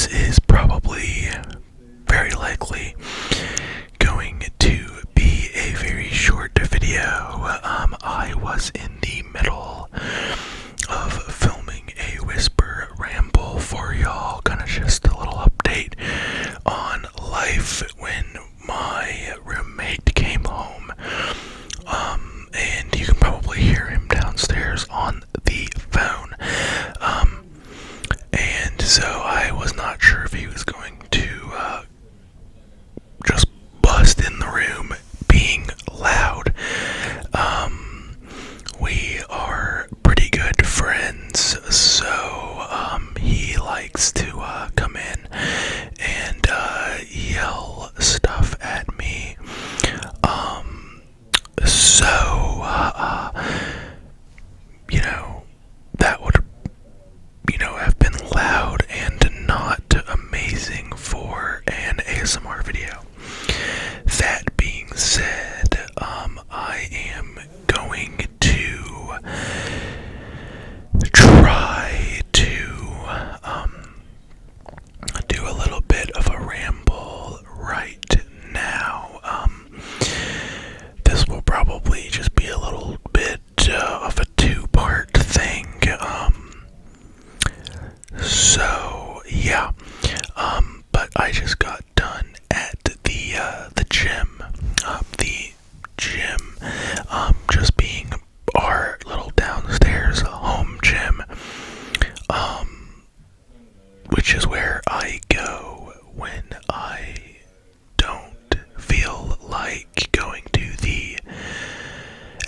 this is probably very likely going to be a very short video. I was in the middle of filming a whisper ramble for y'all, kind of just a little update on life when my roommate came home. And you can probably hear him downstairs on the phone. And so I was not sure if he was going to just bust in the room being loud. We are pretty good friends, so he likes to come in and yell stuff at me. That would, have been loud and not amazing for an ASMR video. That being said, I am going to try to do a little bit of a ramble right now. This will probably just be a little bit of a two-part thing. But I just got done at the gym. Just being our little downstairs home gym, which is where I go when I don't feel like going to the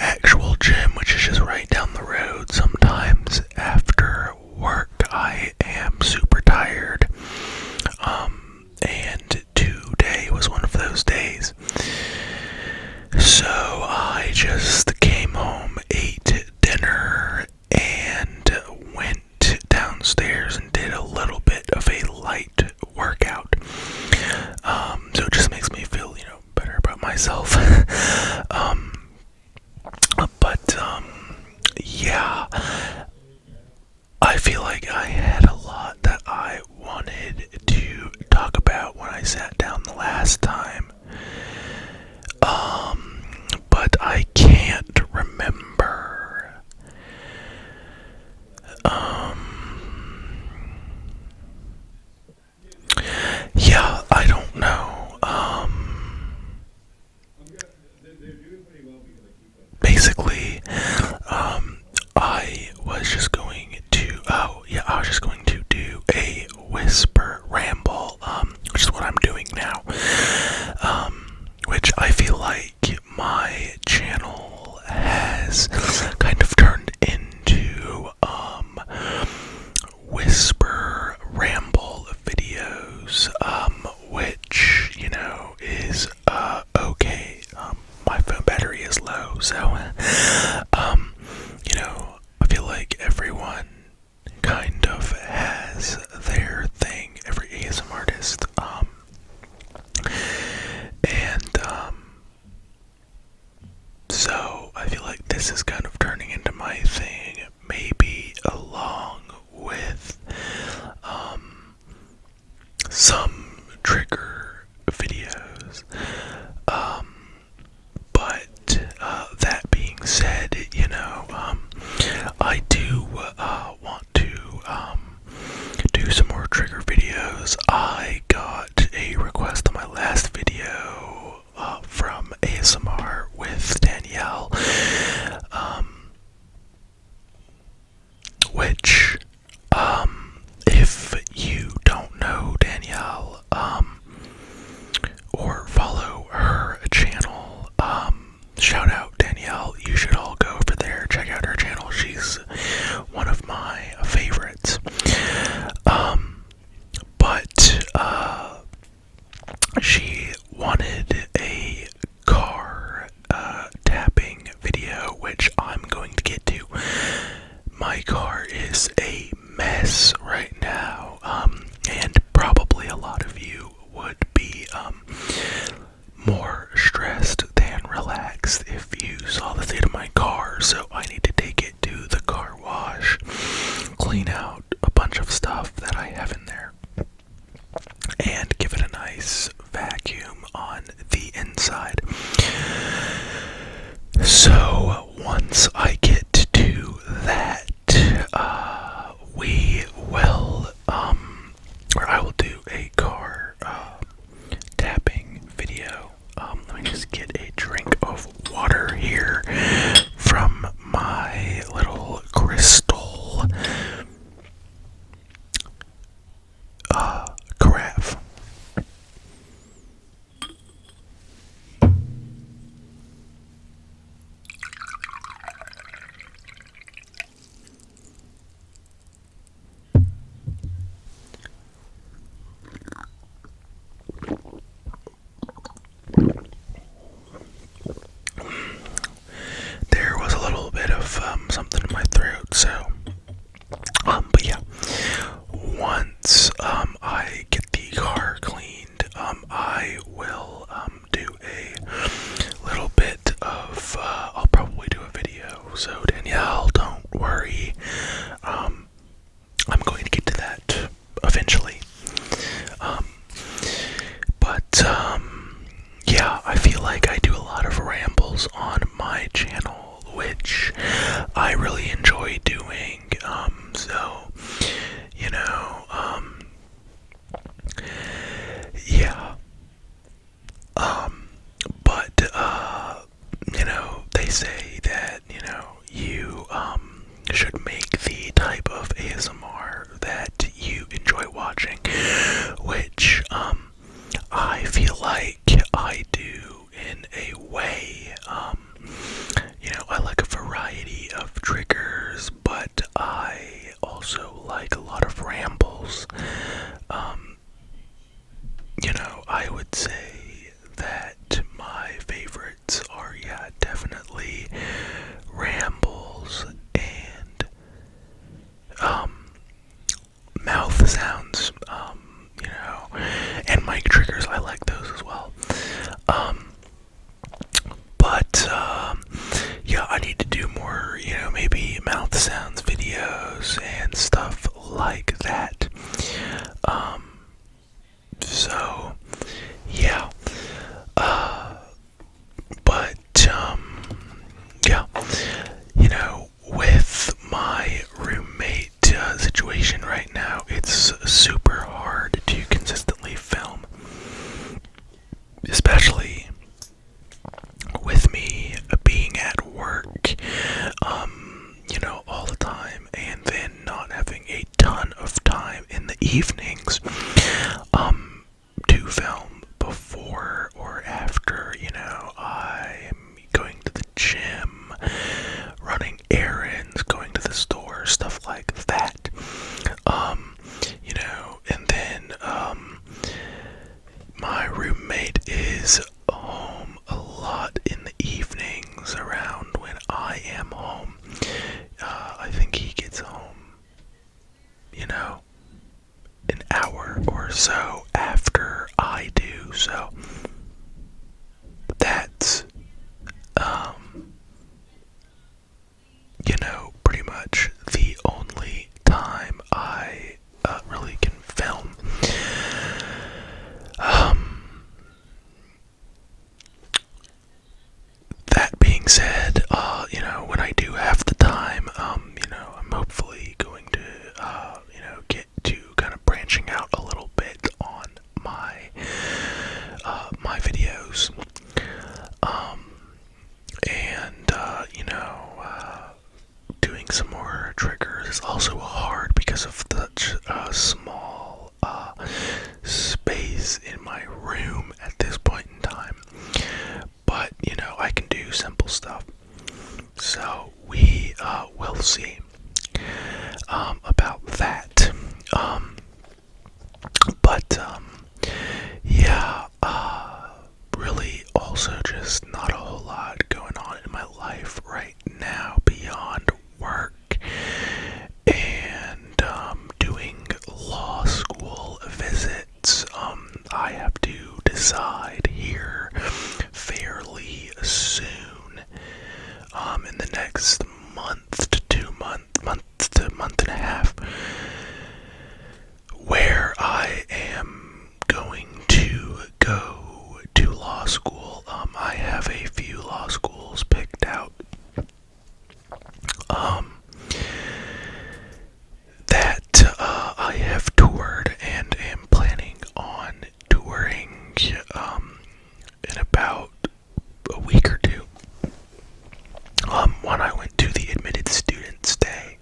actual gym, which is just right down the road. Sometimes after work I am super tired, and today was one of those days. So I just came home, ate dinner, and went downstairs and did a little bit of a light workout. So it just makes me feel, better about myself. I feel like I had a lot that I wanted to talk about when I sat down the last time. But I can't remember. I don't know. Basically, I was just going to do a whisper ramble, which is what I'm doing now, which I feel like my channel has kind of turned into, whisper ramble videos, which, is, okay. My phone battery is low, so, I feel like everyone kind of has their thing, every ASMR artist, so I feel like this is kind of turning into my thing, maybe along with, some trigger videos, but, that being said, I do, want to, do some more trigger videos. I got a request on my last video, from ASMR with Danielle, which, if you don't know Danielle, or follow her channel, shout out Danielle. You should all go over there, check out her channel. She's one of my favorites. She wanted a car tapping video, which I'm going to get to. My car is a mess right now, and probably a lot of you would be more stressed than relaxed if you saw the state of my car. So I need to take it to the car wash, clean out a bunch of stuff that I have in there. feel like I do in a way. I like a variety of triggers, but I also like a lot of rambles. I would say that my favorites are, definitely rambles and mouth sounds, and mic triggers. I like those as well. But I need to do more, maybe mouth sounds videos and stuff like that. So, yeah. But, yeah. With my roommate situation right now, it's super hard to consistently film. Especially with me being at work, all the time, and then not having a ton of time in the evenings, to film before or after, I'm going to the gym, running errands, going to the store, stuff like that. And then, my roommate is home a lot in the evenings around when I am home. I think he gets home, an hour or so after I do, so that's, pretty much the only time I really can film. That being said, when I do have the time, I'm hopefully going to, get to kind of branching out a little bit on my videos. And, doing some more triggers is also hard because of such a small space in my room at this point in time. But, I can do simple stuff. So we will see about that. But really also just not a whole lot going on in my life right now beyond work and doing law school visits. I have to decide here fairly soon, in the next month to month and a half, where I am going to go to law school. I have a few law schools picked out that I have toured and am planning on touring in about a week or two. When I went to the admitted students day,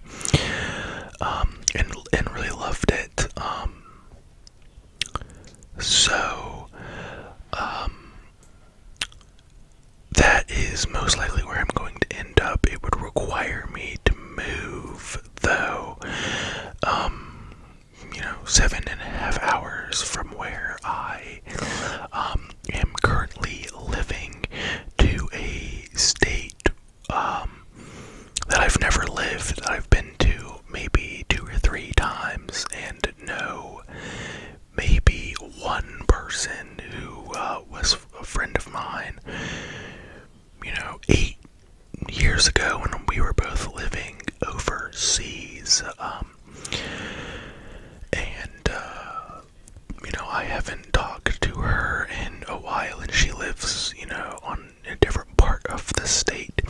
and really loved it. So that is most likely where I'm going to end up. It would require me to move, though, 7.5 hours from where I am currently living to a state that I've never lived. I've been to maybe 2 or 3 times and know maybe one person who was a friend of mine, 8 years ago when we were both living overseas. I haven't talked to her in a while, and she lives, on a different part of the state.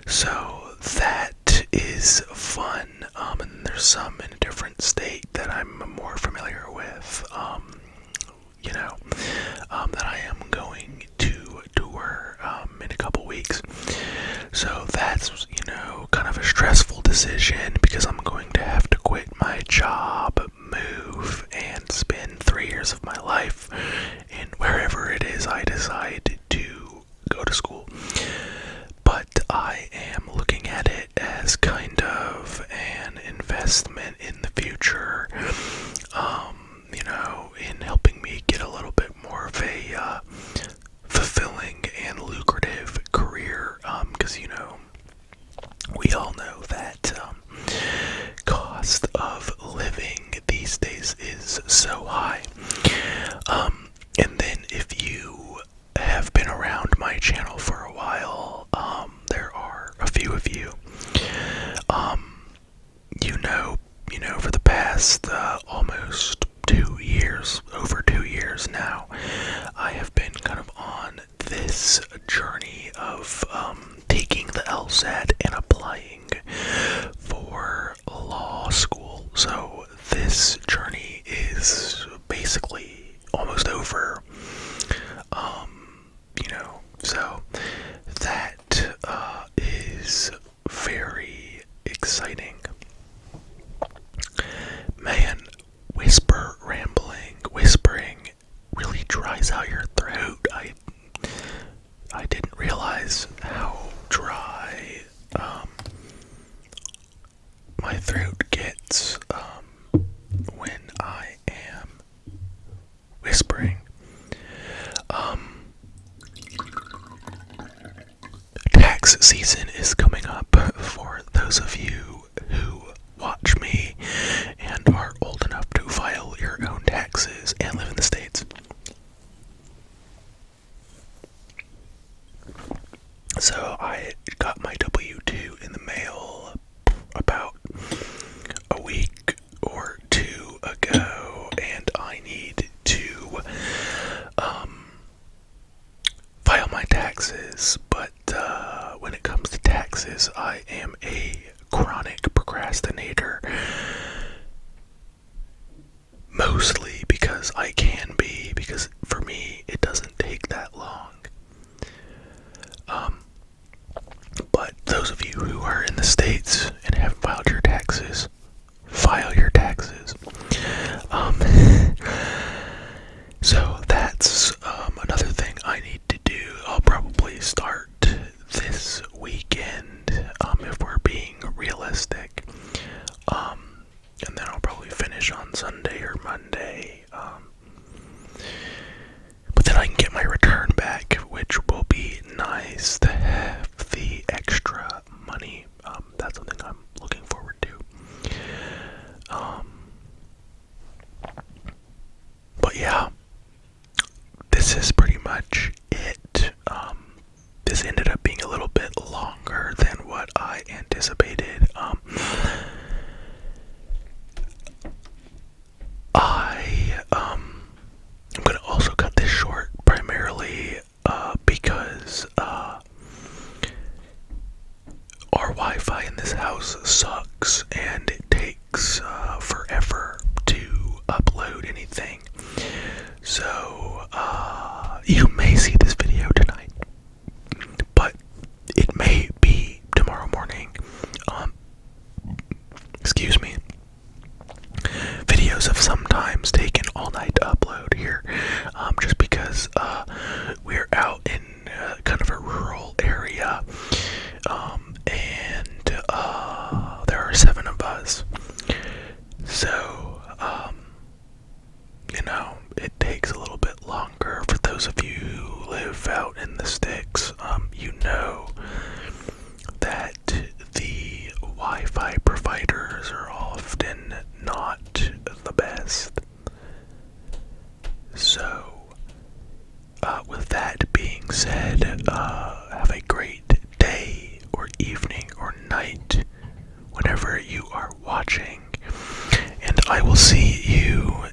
So that is fun. And there's some in a different state that I'm more familiar with, that I am going to tour in a couple weeks. So that's, kind of a stressful decision because I'm going to have to quit my job, move, and spend 3 years of my life in where decide to go to school. But I am looking at it as kind of an investment in the future, in helping me get a little bit more of a fulfilling and lucrative career, because, we all know that cost of living these days is so high. And then if you have been around my channel for a while, there are a few of you, for the past almost 2 years, over 2 years now, I have been kind of on this journey of taking the LSAT and applying for law school. So this journey is basically almost over. So that is very exciting. Man, whispering really dries out your throat. I didn't realize how dry my throat gets when I am whispering. Tax season is coming up for those of you who watch me and are old enough to file your own taxes and live in the States. So I got my W-2 in the mail about a week or two ago, and I need to file my taxes, but when it comes to taxes, I am a chronic procrastinator, mostly because I can be, because for me it doesn't take that long. But those of you who are in the States and haven't filed your taxes, file your taxes. So that's another thing I need to do. I'll probably start this weekend, if we're being realistic. And then I'll probably finish on Sunday or Monday. But then I can get my return back, which will be nice to have the extra money. That's something I'm looking forward to. But yeah, this is pretty much it. This ended up being a little bit longer than what I anticipated. I'm gonna also cut this short primarily because our Wi-Fi in this house sucks and it takes forever to upload anything. So you may see this video tonight, but it may be tomorrow morning. Excuse me. Videos have sometimes taken all night to upload here, just because we're out in kind of a rural area, and there are 7 of us. So, it takes a little bit longer. For those of you who live out in the sticks, you know that the Wi-Fi providers are often not the best. So, with that being said, have a great day or evening or night whenever you are watching, and I will see you